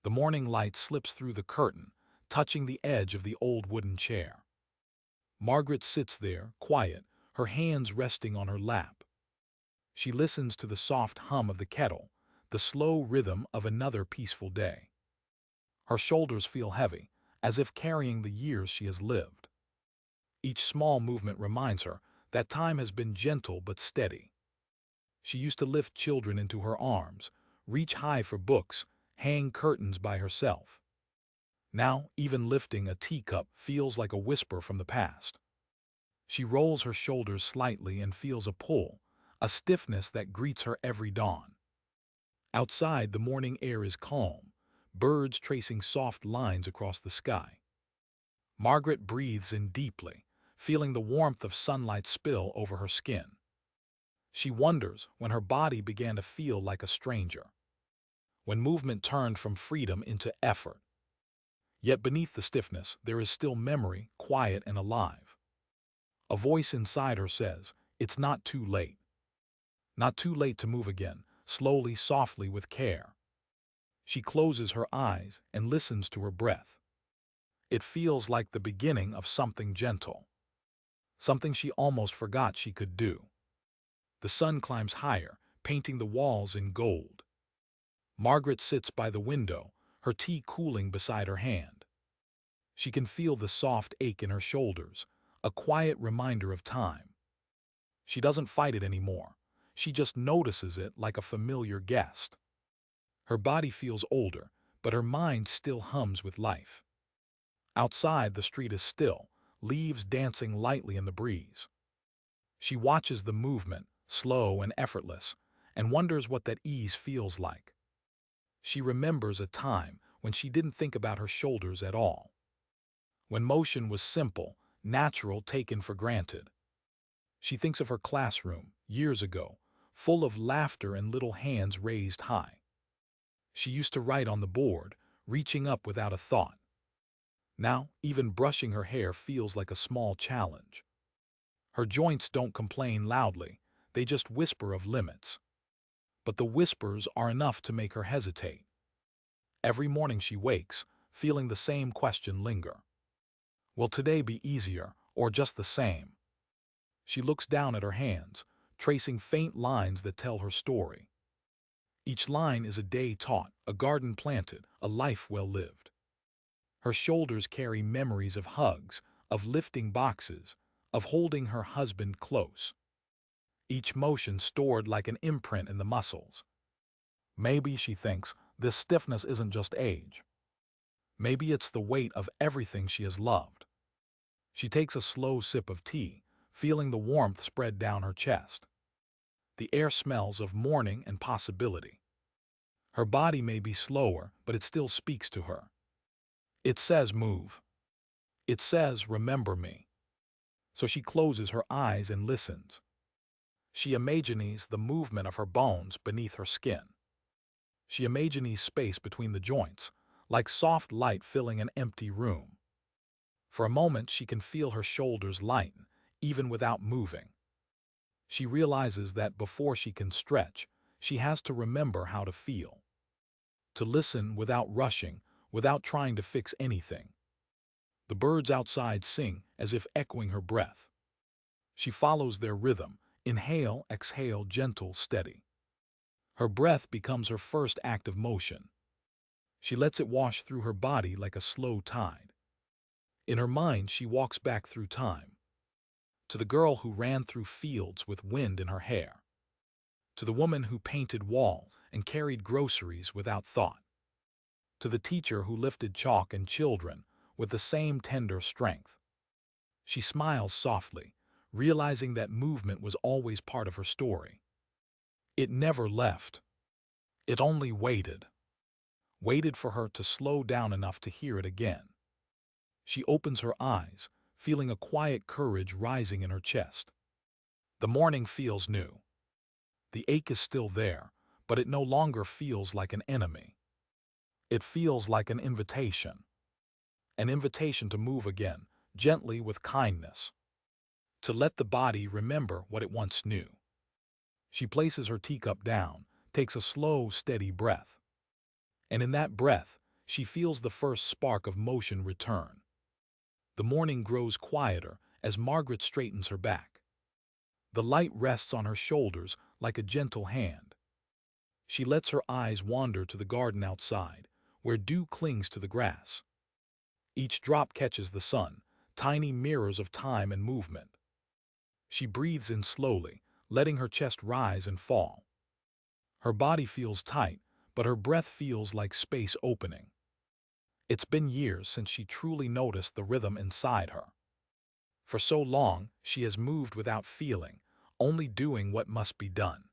The morning light slips through the curtain, touching the edge of the old wooden chair. Margaret sits there, quiet, her hands resting on her lap. She listens to the soft hum of the kettle, the slow rhythm of another peaceful day. Her shoulders feel heavy, as if carrying the years she has lived. Each small movement reminds her that time has been gentle but steady. She used to lift children into her arms, reach high for books, hang curtains by herself. Now, even lifting a teacup feels like a whisper from the past. She rolls her shoulders slightly and feels a pull, a stiffness that greets her every dawn. Outside, the morning air is calm, birds tracing soft lines across the sky. Margaret breathes in deeply, feeling the warmth of sunlight spill over her skin. She wonders when her body began to feel like a stranger, when movement turned from freedom into effort. Yet beneath the stiffness, there is still memory, quiet and alive. A voice inside her says, "It's not too late." Not too late to move again, slowly, softly, with care. She closes her eyes and listens to her breath. It feels like the beginning of something gentle, something she almost forgot she could do. The sun climbs higher, painting the walls in gold. Margaret sits by the window, her tea cooling beside her hand. She can feel the soft ache in her shoulders, a quiet reminder of time. She doesn't fight it anymore. She just notices it like a familiar guest. Her body feels older, but her mind still hums with life. Outside, the street is still, leaves dancing lightly in the breeze. She watches the movement, slow and effortless, and wonders what that ease feels like. She remembers a time when she didn't think about her shoulders at all, when motion was simple, natural, taken for granted. She thinks of her classroom, years ago, full of laughter and little hands raised high. She used to write on the board, reaching up without a thought. Now, even brushing her hair feels like a small challenge. Her joints don't complain loudly, they just whisper of limits. But the whispers are enough to make her hesitate. Every morning she wakes, feeling the same question linger. Will today be easier, or just the same? She looks down at her hands, tracing faint lines that tell her story. Each line is a day taught, a garden planted, a life well lived. Her shoulders carry memories of hugs, of lifting boxes, of holding her husband close. Each motion stored like an imprint in the muscles. Maybe, she thinks, this stiffness isn't just age. Maybe it's the weight of everything she has loved. She takes a slow sip of tea, feeling the warmth spread down her chest. The air smells of morning and possibility. Her body may be slower, but it still speaks to her. It says move. It says remember me. So she closes her eyes and listens. She imagines the movement of her bones beneath her skin. She imagines space between the joints, like soft light filling an empty room. For a moment she can feel her shoulders lighten, even without moving. She realizes that before she can stretch, she has to remember how to feel. To listen without rushing, without trying to fix anything. The birds outside sing as if echoing her breath. She follows their rhythm, inhale, exhale, gentle, steady. Her breath becomes her first act of motion. She lets it wash through her body like a slow tide. In her mind, she walks back through time. To the girl who ran through fields with wind in her hair. To the woman who painted walls and carried groceries without thought. To the teacher who lifted chalk and children with the same tender strength. She smiles softly, realizing that movement was always part of her story. It never left. It only waited. Waited for her to slow down enough to hear it again. She opens her eyes, feeling a quiet courage rising in her chest. The morning feels new. The ache is still there, but it no longer feels like an enemy. It feels like an invitation. An invitation to move again, gently with kindness. To let the body remember what it once knew. She places her teacup down, takes a slow, steady breath. And in that breath, she feels the first spark of motion return. The morning grows quieter as Margaret straightens her back. The light rests on her shoulders like a gentle hand. She lets her eyes wander to the garden outside, where dew clings to the grass. Each drop catches the sun, tiny mirrors of time and movement. She breathes in slowly, letting her chest rise and fall. Her body feels tight, but her breath feels like space opening. It's been years since she truly noticed the rhythm inside her. For so long, she has moved without feeling, only doing what must be done.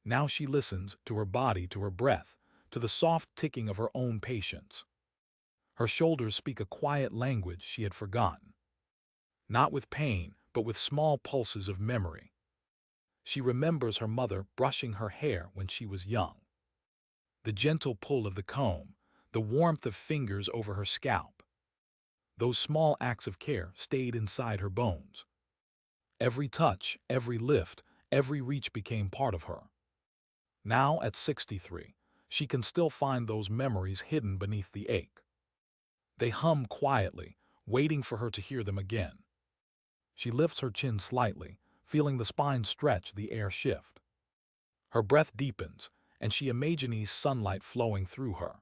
Now she listens to her body, to her breath, to the soft ticking of her own patience. Her shoulders speak a quiet language she had forgotten. Not with pain, but with small pulses of memory. She remembers her mother brushing her hair when she was young. The gentle pull of the comb, the warmth of fingers over her scalp. Those small acts of care stayed inside her bones. Every touch, every lift, every reach became part of her. Now, at 63, she can still find those memories hidden beneath the ache. They hum quietly, waiting for her to hear them again. She lifts her chin slightly, feeling the spine stretch, the air shift. Her breath deepens, and she imagines sunlight flowing through her.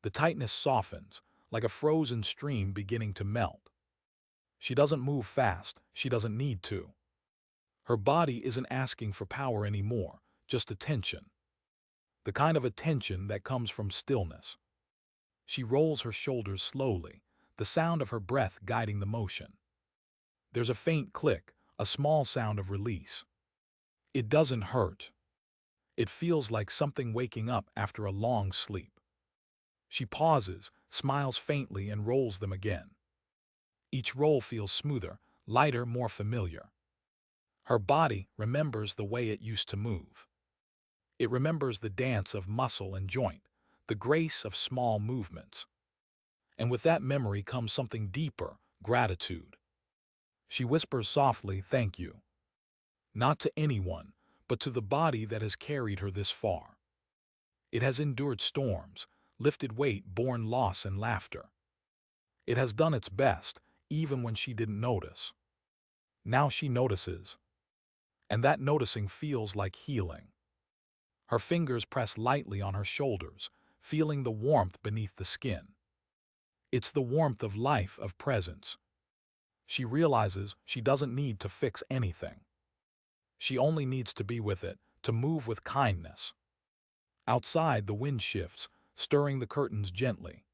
The tightness softens, like a frozen stream beginning to melt. She doesn't move fast, she doesn't need to. Her body isn't asking for power anymore, just attention. The kind of attention that comes from stillness. She rolls her shoulders slowly, the sound of her breath guiding the motion. There's a faint click, a small sound of release. It doesn't hurt. It feels like something waking up after a long sleep. She pauses, smiles faintly, and rolls them again. Each roll feels smoother, lighter, more familiar. Her body remembers the way it used to move. It remembers the dance of muscle and joint, the grace of small movements. And with that memory comes something deeper, gratitude. She whispers softly, "Thank you." Not to anyone, but to the body that has carried her this far. It has endured storms, lifted weight, borne loss and laughter. It has done its best, even when she didn't notice. Now she notices, and that noticing feels like healing. Her fingers press lightly on her shoulders, feeling the warmth beneath the skin. It's the warmth of life, of presence. She realizes she doesn't need to fix anything. She only needs to be with it, to move with kindness. Outside, the wind shifts, stirring the curtains gently.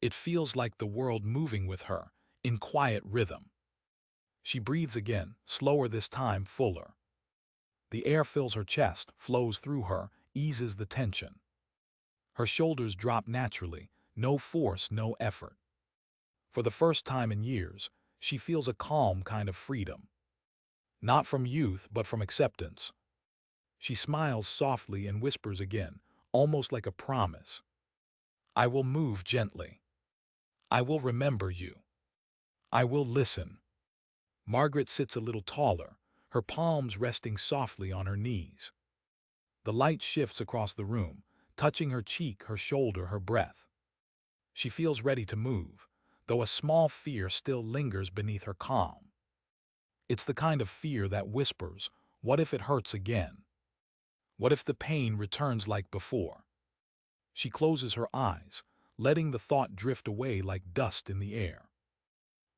It feels like the world moving with her, in quiet rhythm. She breathes again, slower this time, fuller. The air fills her chest, flows through her, eases the tension. Her shoulders drop naturally, no force, no effort. For the first time in years, she feels a calm kind of freedom. Not from youth, but from acceptance. She smiles softly and whispers again, almost like a promise. "I will move gently. I will remember you. I will listen." Margaret sits a little taller, her palms resting softly on her knees. The light shifts across the room, touching her cheek, her shoulder, her breath. She feels ready to move, though a small fear still lingers beneath her calm. It's the kind of fear that whispers, "What if it hurts again? What if the pain returns like before?" She closes her eyes, letting the thought drift away like dust in the air.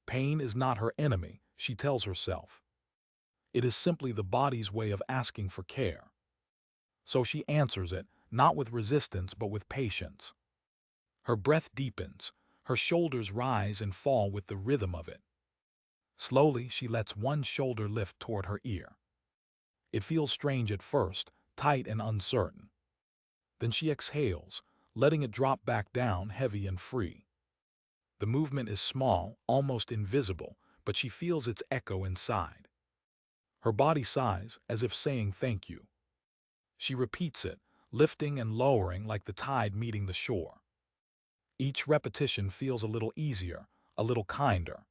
Pain is not her enemy, she tells herself. It is simply the body's way of asking for care. So she answers it, not with resistance but with patience. Her breath deepens, her shoulders rise and fall with the rhythm of it. Slowly, she lets one shoulder lift toward her ear. It feels strange at first, tight and uncertain. Then she exhales, letting it drop back down, heavy and free. The movement is small, almost invisible, but she feels its echo inside. Her body sighs, as if saying thank you. She repeats it, lifting and lowering like the tide meeting the shore. Each repetition feels a little easier, a little kinder.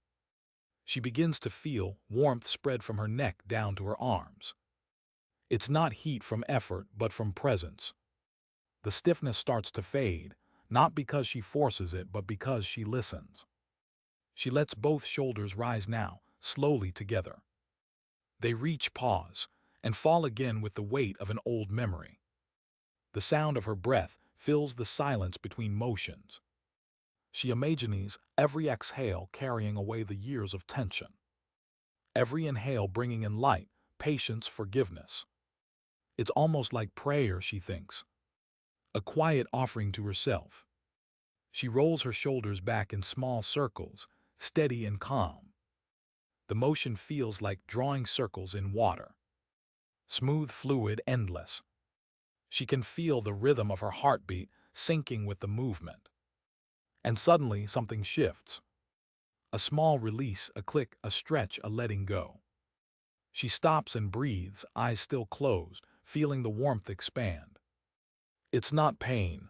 She begins to feel warmth spread from her neck down to her arms. It's not heat from effort, but from presence. The stiffness starts to fade, not because she forces it, but because she listens. She lets both shoulders rise now, slowly together. They reach pause and fall again with the weight of an old memory. The sound of her breath fills the silence between motions. She imagines every exhale carrying away the years of tension. Every inhale bringing in light, patience, forgiveness. It's almost like prayer, she thinks. A quiet offering to herself. She rolls her shoulders back in small circles, steady and calm. The motion feels like drawing circles in water. Smooth, fluid, endless. She can feel the rhythm of her heartbeat syncing with the movement. And suddenly something shifts. A small release, a click, a stretch, a letting go. She stops and breathes, eyes still closed, feeling the warmth expand. It's not pain.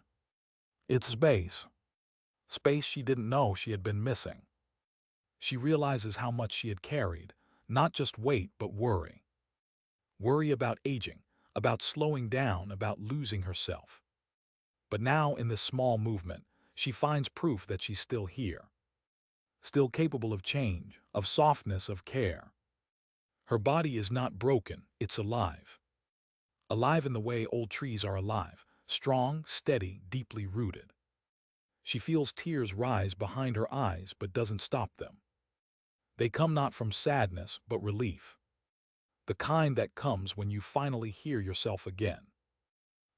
It's space. Space she didn't know she had been missing. She realizes how much she had carried, not just weight but worry. Worry about aging, about slowing down, about losing herself. But now in this small movement, she finds proof that she's still here. Still capable of change, of softness, of care. Her body is not broken, it's alive. Alive in the way old trees are alive, strong, steady, deeply rooted. She feels tears rise behind her eyes but doesn't stop them. They come not from sadness but relief. The kind that comes when you finally hear yourself again.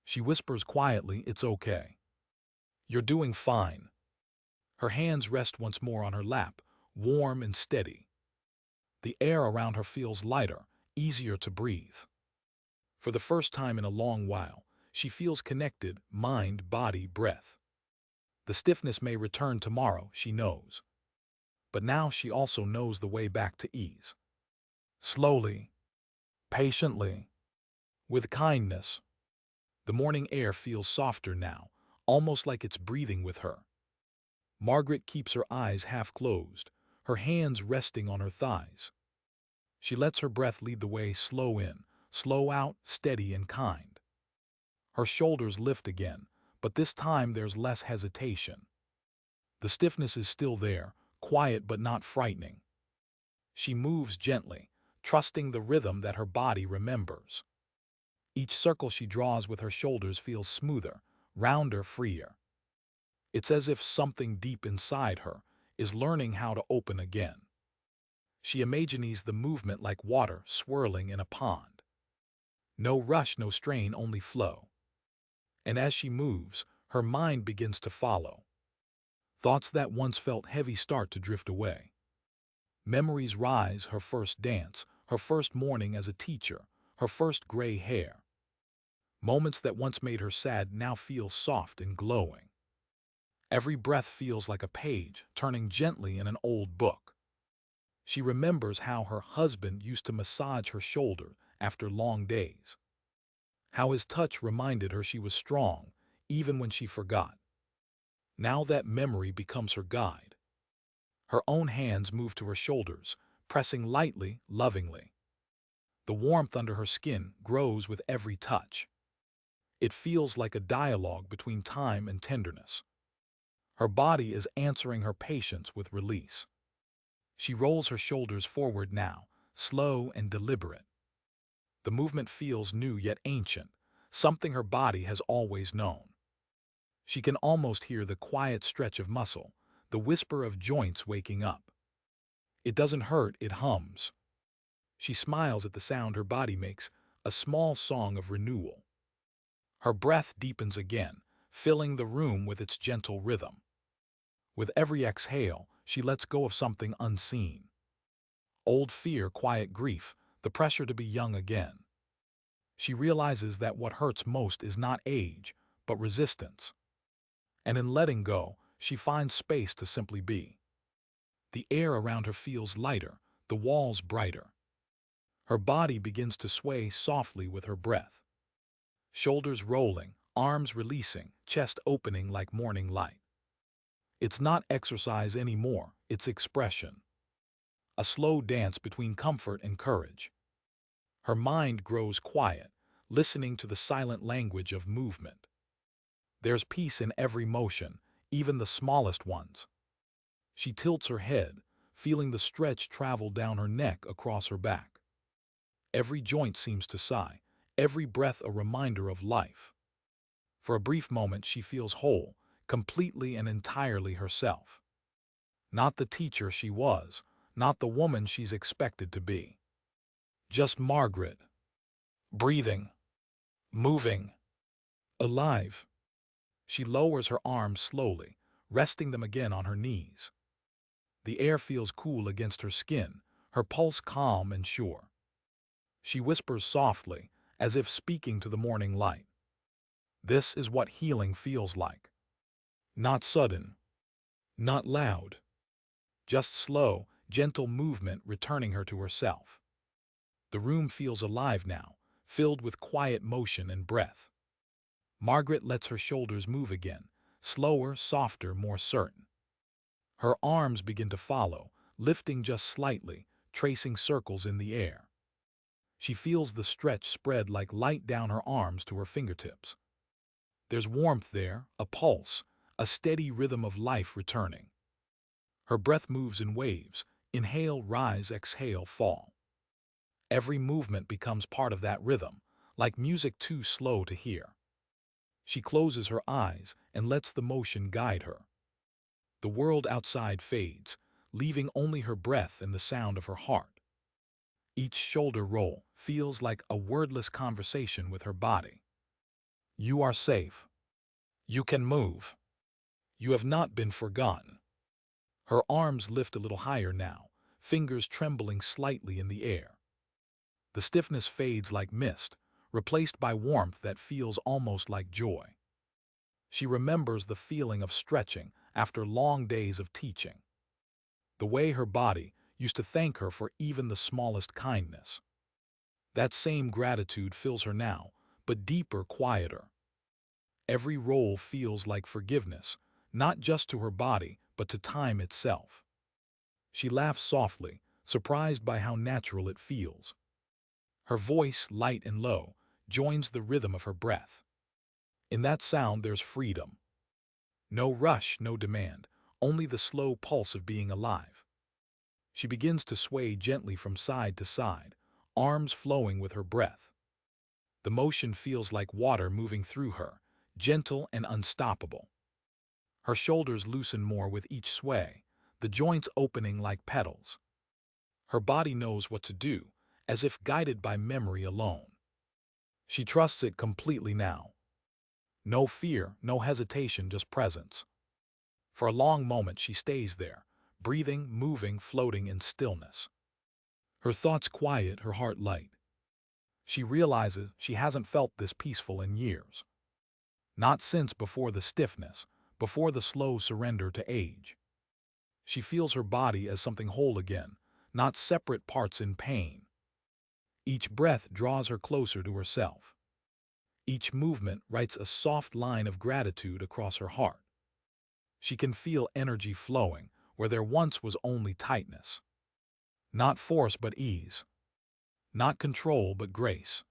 She whispers quietly, "It's okay. You're doing fine." Her hands rest once more on her lap, warm and steady. The air around her feels lighter, easier to breathe. For the first time in a long while, she feels connected, mind, body, breath. The stiffness may return tomorrow, she knows. But now she also knows the way back to ease. Slowly, patiently, with kindness. The morning air feels softer now, almost like it's breathing with her. Margaret keeps her eyes half closed, her hands resting on her thighs. She lets her breath lead the way, slow in, slow out, steady and kind. Her shoulders lift again, but this time there's less hesitation. The stiffness is still there, quiet but not frightening. She moves gently, trusting the rhythm that her body remembers. Each circle she draws with her shoulders feels smoother, rounder, freer. It's as if something deep inside her is learning how to open again. She imagines the movement like water swirling in a pond. No rush, no strain, only flow. And as she moves, her mind begins to follow. Thoughts that once felt heavy start to drift away. Memories rise, her first dance, her first morning as a teacher, her first gray hair. Moments that once made her sad now feel soft and glowing. Every breath feels like a page turning gently in an old book. She remembers how her husband used to massage her shoulder after long days. How his touch reminded her she was strong, even when she forgot. Now that memory becomes her guide. Her own hands move to her shoulders, pressing lightly, lovingly. The warmth under her skin grows with every touch. It feels like a dialogue between time and tenderness. Her body is answering her patience with release. She rolls her shoulders forward now, slow and deliberate. The movement feels new yet ancient, something her body has always known. She can almost hear the quiet stretch of muscle, the whisper of joints waking up. It doesn't hurt, it hums. She smiles at the sound her body makes, a small song of renewal. Her breath deepens again, filling the room with its gentle rhythm. With every exhale, she lets go of something unseen. Old fear, quiet grief, the pressure to be young again. She realizes that what hurts most is not age, but resistance. And in letting go, she finds space to simply be. The air around her feels lighter, the walls brighter. Her body begins to sway softly with her breath. Shoulders rolling, arms releasing, chest opening like morning light. It's not exercise anymore, it's expression. A slow dance between comfort and courage. Her mind grows quiet, listening to the silent language of movement. There's peace in every motion, even the smallest ones. She tilts her head, feeling the stretch travel down her neck across her back. Every joint seems to sigh, every breath a reminder of life. For a brief moment she feels whole, completely and entirely herself. Not the teacher she was, not the woman she's expected to be. Just Margaret, breathing, moving, alive. She lowers her arms slowly, resting them again on her knees. The air feels cool against her skin, her pulse calm and sure. She whispers softly, as if speaking to the morning light. This is what healing feels like. Not sudden, not loud, just slow, gentle movement returning her to herself. The room feels alive now, filled with quiet motion and breath. Margaret lets her shoulders move again, slower, softer, more certain. Her arms begin to follow, lifting just slightly, tracing circles in the air. She feels the stretch spread like light down her arms to her fingertips. There's warmth there, a pulse, a steady rhythm of life returning. Her breath moves in waves, inhale, rise, exhale, fall. Every movement becomes part of that rhythm, like music too slow to hear. She closes her eyes and lets the motion guide her. The world outside fades, leaving only her breath and the sound of her heart. Each shoulder roll feels like a wordless conversation with her body. You are safe. You can move. You have not been forgotten. Her arms lift a little higher now, fingers trembling slightly in the air. The stiffness fades like mist, replaced by warmth that feels almost like joy. She remembers the feeling of stretching after long days of teaching. The way her body used to thank her for even the smallest kindness. That same gratitude fills her now, but deeper, quieter. Every roll feels like forgiveness, not just to her body, but to time itself. She laughs softly, surprised by how natural it feels. Her voice, light and low, joins the rhythm of her breath. In that sound there's freedom. No rush, no demand, only the slow pulse of being alive. She begins to sway gently from side to side, arms flowing with her breath. The motion feels like water moving through her, gentle and unstoppable. Her shoulders loosen more with each sway, the joints opening like petals. Her body knows what to do, as if guided by memory alone. She trusts it completely now. No fear, no hesitation, just presence. For a long moment she stays there, breathing, moving, floating in stillness. Her thoughts quiet, her heart light. She realizes she hasn't felt this peaceful in years. Not since before the stiffness, before the slow surrender to age. She feels her body as something whole again, not separate parts in pain. Each breath draws her closer to herself. Each movement writes a soft line of gratitude across her heart. She can feel energy flowing where there once was only tightness. Not force but ease. Not control but grace.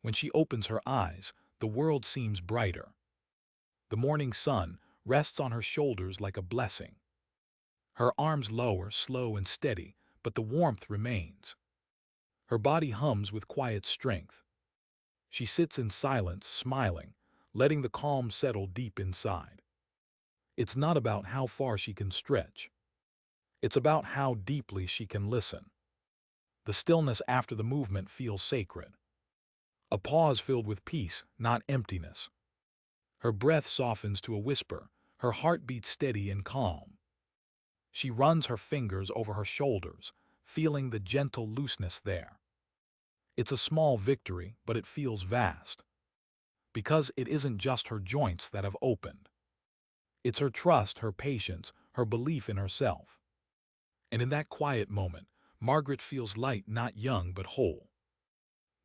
When she opens her eyes, the world seems brighter. The morning sun rests on her shoulders like a blessing. Her arms lower, slow and steady, but the warmth remains. Her body hums with quiet strength. She sits in silence, smiling, letting the calm settle deep inside. It's not about how far she can stretch. It's about how deeply she can listen. The stillness after the movement feels sacred. A pause filled with peace, not emptiness. Her breath softens to a whisper, her heart beats steady and calm. She runs her fingers over her shoulders, feeling the gentle looseness there. It's a small victory, but it feels vast. Because it isn't just her joints that have opened. It's her trust, her patience, her belief in herself. And in that quiet moment, Margaret feels light, not young, but whole.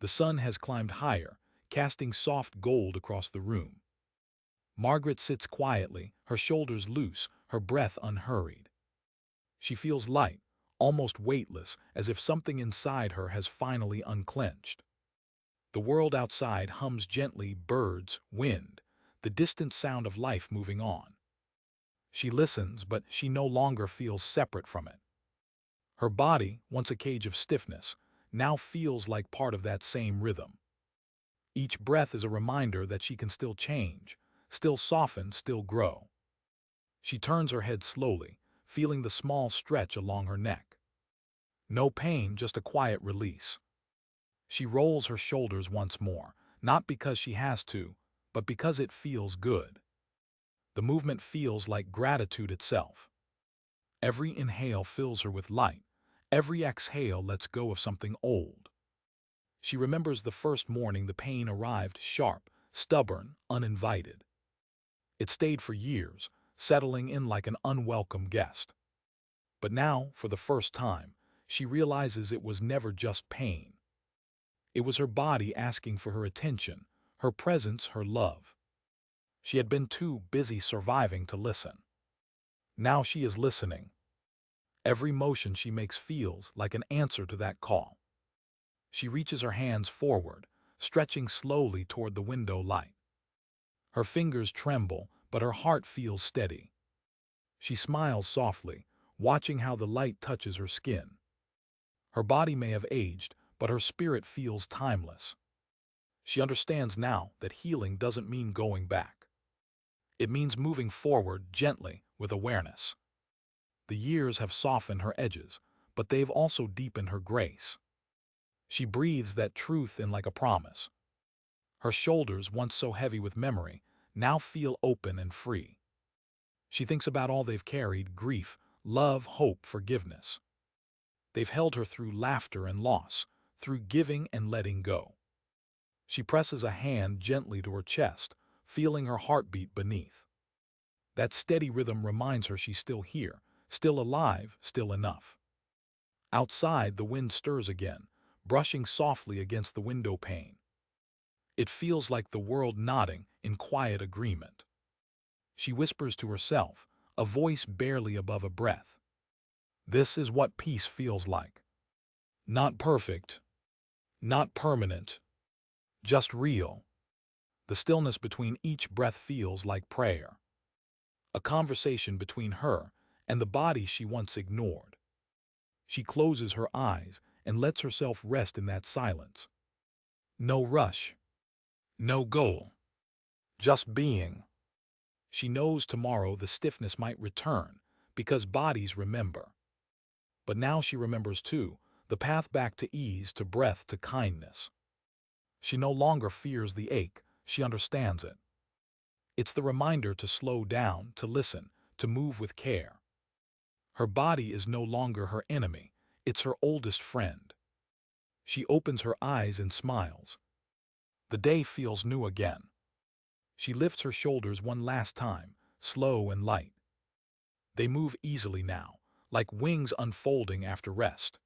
The sun has climbed higher, casting soft gold across the room. Margaret sits quietly, her shoulders loose, her breath unhurried. She feels light, almost weightless, as if something inside her has finally unclenched. The world outside hums gently, birds, wind. the distant sound of life moving on. She listens, but she no longer feels separate from it. Her body, once a cage of stiffness, now feels like part of that same rhythm. Each breath is a reminder that she can still change, still soften, still grow. She turns her head slowly, feeling the small stretch along her neck. No pain, just a quiet release. She rolls her shoulders once more, not because she has to, but because it feels good. The movement feels like gratitude itself. Every inhale fills her with light. Every exhale lets go of something old. She remembers the first morning the pain arrived sharp, stubborn, uninvited. It stayed for years, settling in like an unwelcome guest. But now, for the first time, she realizes it was never just pain. It was her body asking for her attention, her presence, her love. She had been too busy surviving to listen. Now she is listening. Every motion she makes feels like an answer to that call. She reaches her hands forward, stretching slowly toward the window light. Her fingers tremble, but her heart feels steady. She smiles softly, watching how the light touches her skin. Her body may have aged, but her spirit feels timeless. She understands now that healing doesn't mean going back. It means moving forward gently with awareness. The years have softened her edges, but they've also deepened her grace. She breathes that truth in like a promise. Her shoulders, once so heavy with memory, now feel open and free. She thinks about all they've carried: grief, love, hope, forgiveness. They've held her through laughter and loss, through giving and letting go. She presses a hand gently to her chest, feeling her heartbeat beneath. That steady rhythm reminds her she's still here, still alive, still enough. Outside, the wind stirs again, brushing softly against the window pane. It feels like the world nodding in quiet agreement. She whispers to herself, a voice barely above a breath. This is what peace feels like. Not perfect, not permanent, just real. The stillness between each breath feels like prayer. A conversation between her and the body she once ignored. She closes her eyes and lets herself rest in that silence. No rush, no goal, just being. She knows tomorrow the stiffness might return, because bodies remember. But now she remembers too, the path back to ease, to breath, to kindness. She no longer fears the ache, she understands it. It's the reminder to slow down, to listen, to move with care. Her body is no longer her enemy, it's her oldest friend. She opens her eyes and smiles. The day feels new again. She lifts her shoulders one last time, slow and light. They move easily now, like wings unfolding after rest.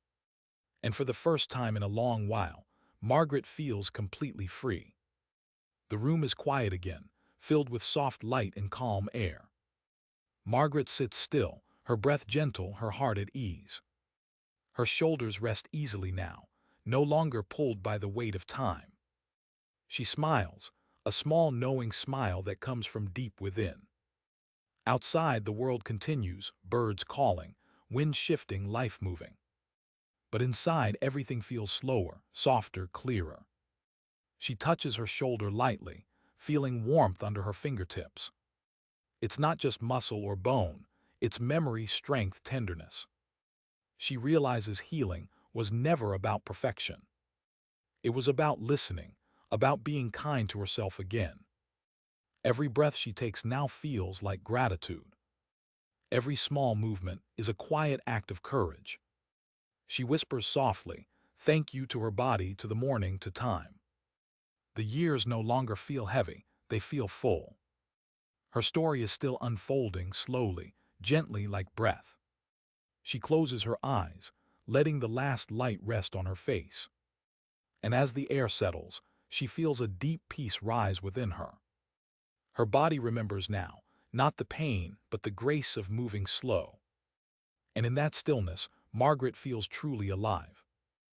And for the first time in a long while, Margaret feels completely free. The room is quiet again, filled with soft light and calm air. Margaret sits still, her breath gentle, her heart at ease. Her shoulders rest easily now, no longer pulled by the weight of time. She smiles, a small knowing smile that comes from deep within. Outside, the world continues, birds calling, wind shifting, life moving. But inside, everything feels slower, softer, clearer. She touches her shoulder lightly, feeling warmth under her fingertips. It's not just muscle or bone, it's memory, strength, tenderness. She realizes healing was never about perfection. It was about listening, about being kind to herself again. Every breath she takes now feels like gratitude. Every small movement is a quiet act of courage. She whispers softly, thank you, to her body, to the morning, to time. The years no longer feel heavy, they feel full. Her story is still unfolding slowly, gently, like breath. She closes her eyes, letting the last light rest on her face. And as the air settles, she feels a deep peace rise within her. Her body remembers now, not the pain, but the grace of moving slow. And in that stillness, Margaret feels truly alive.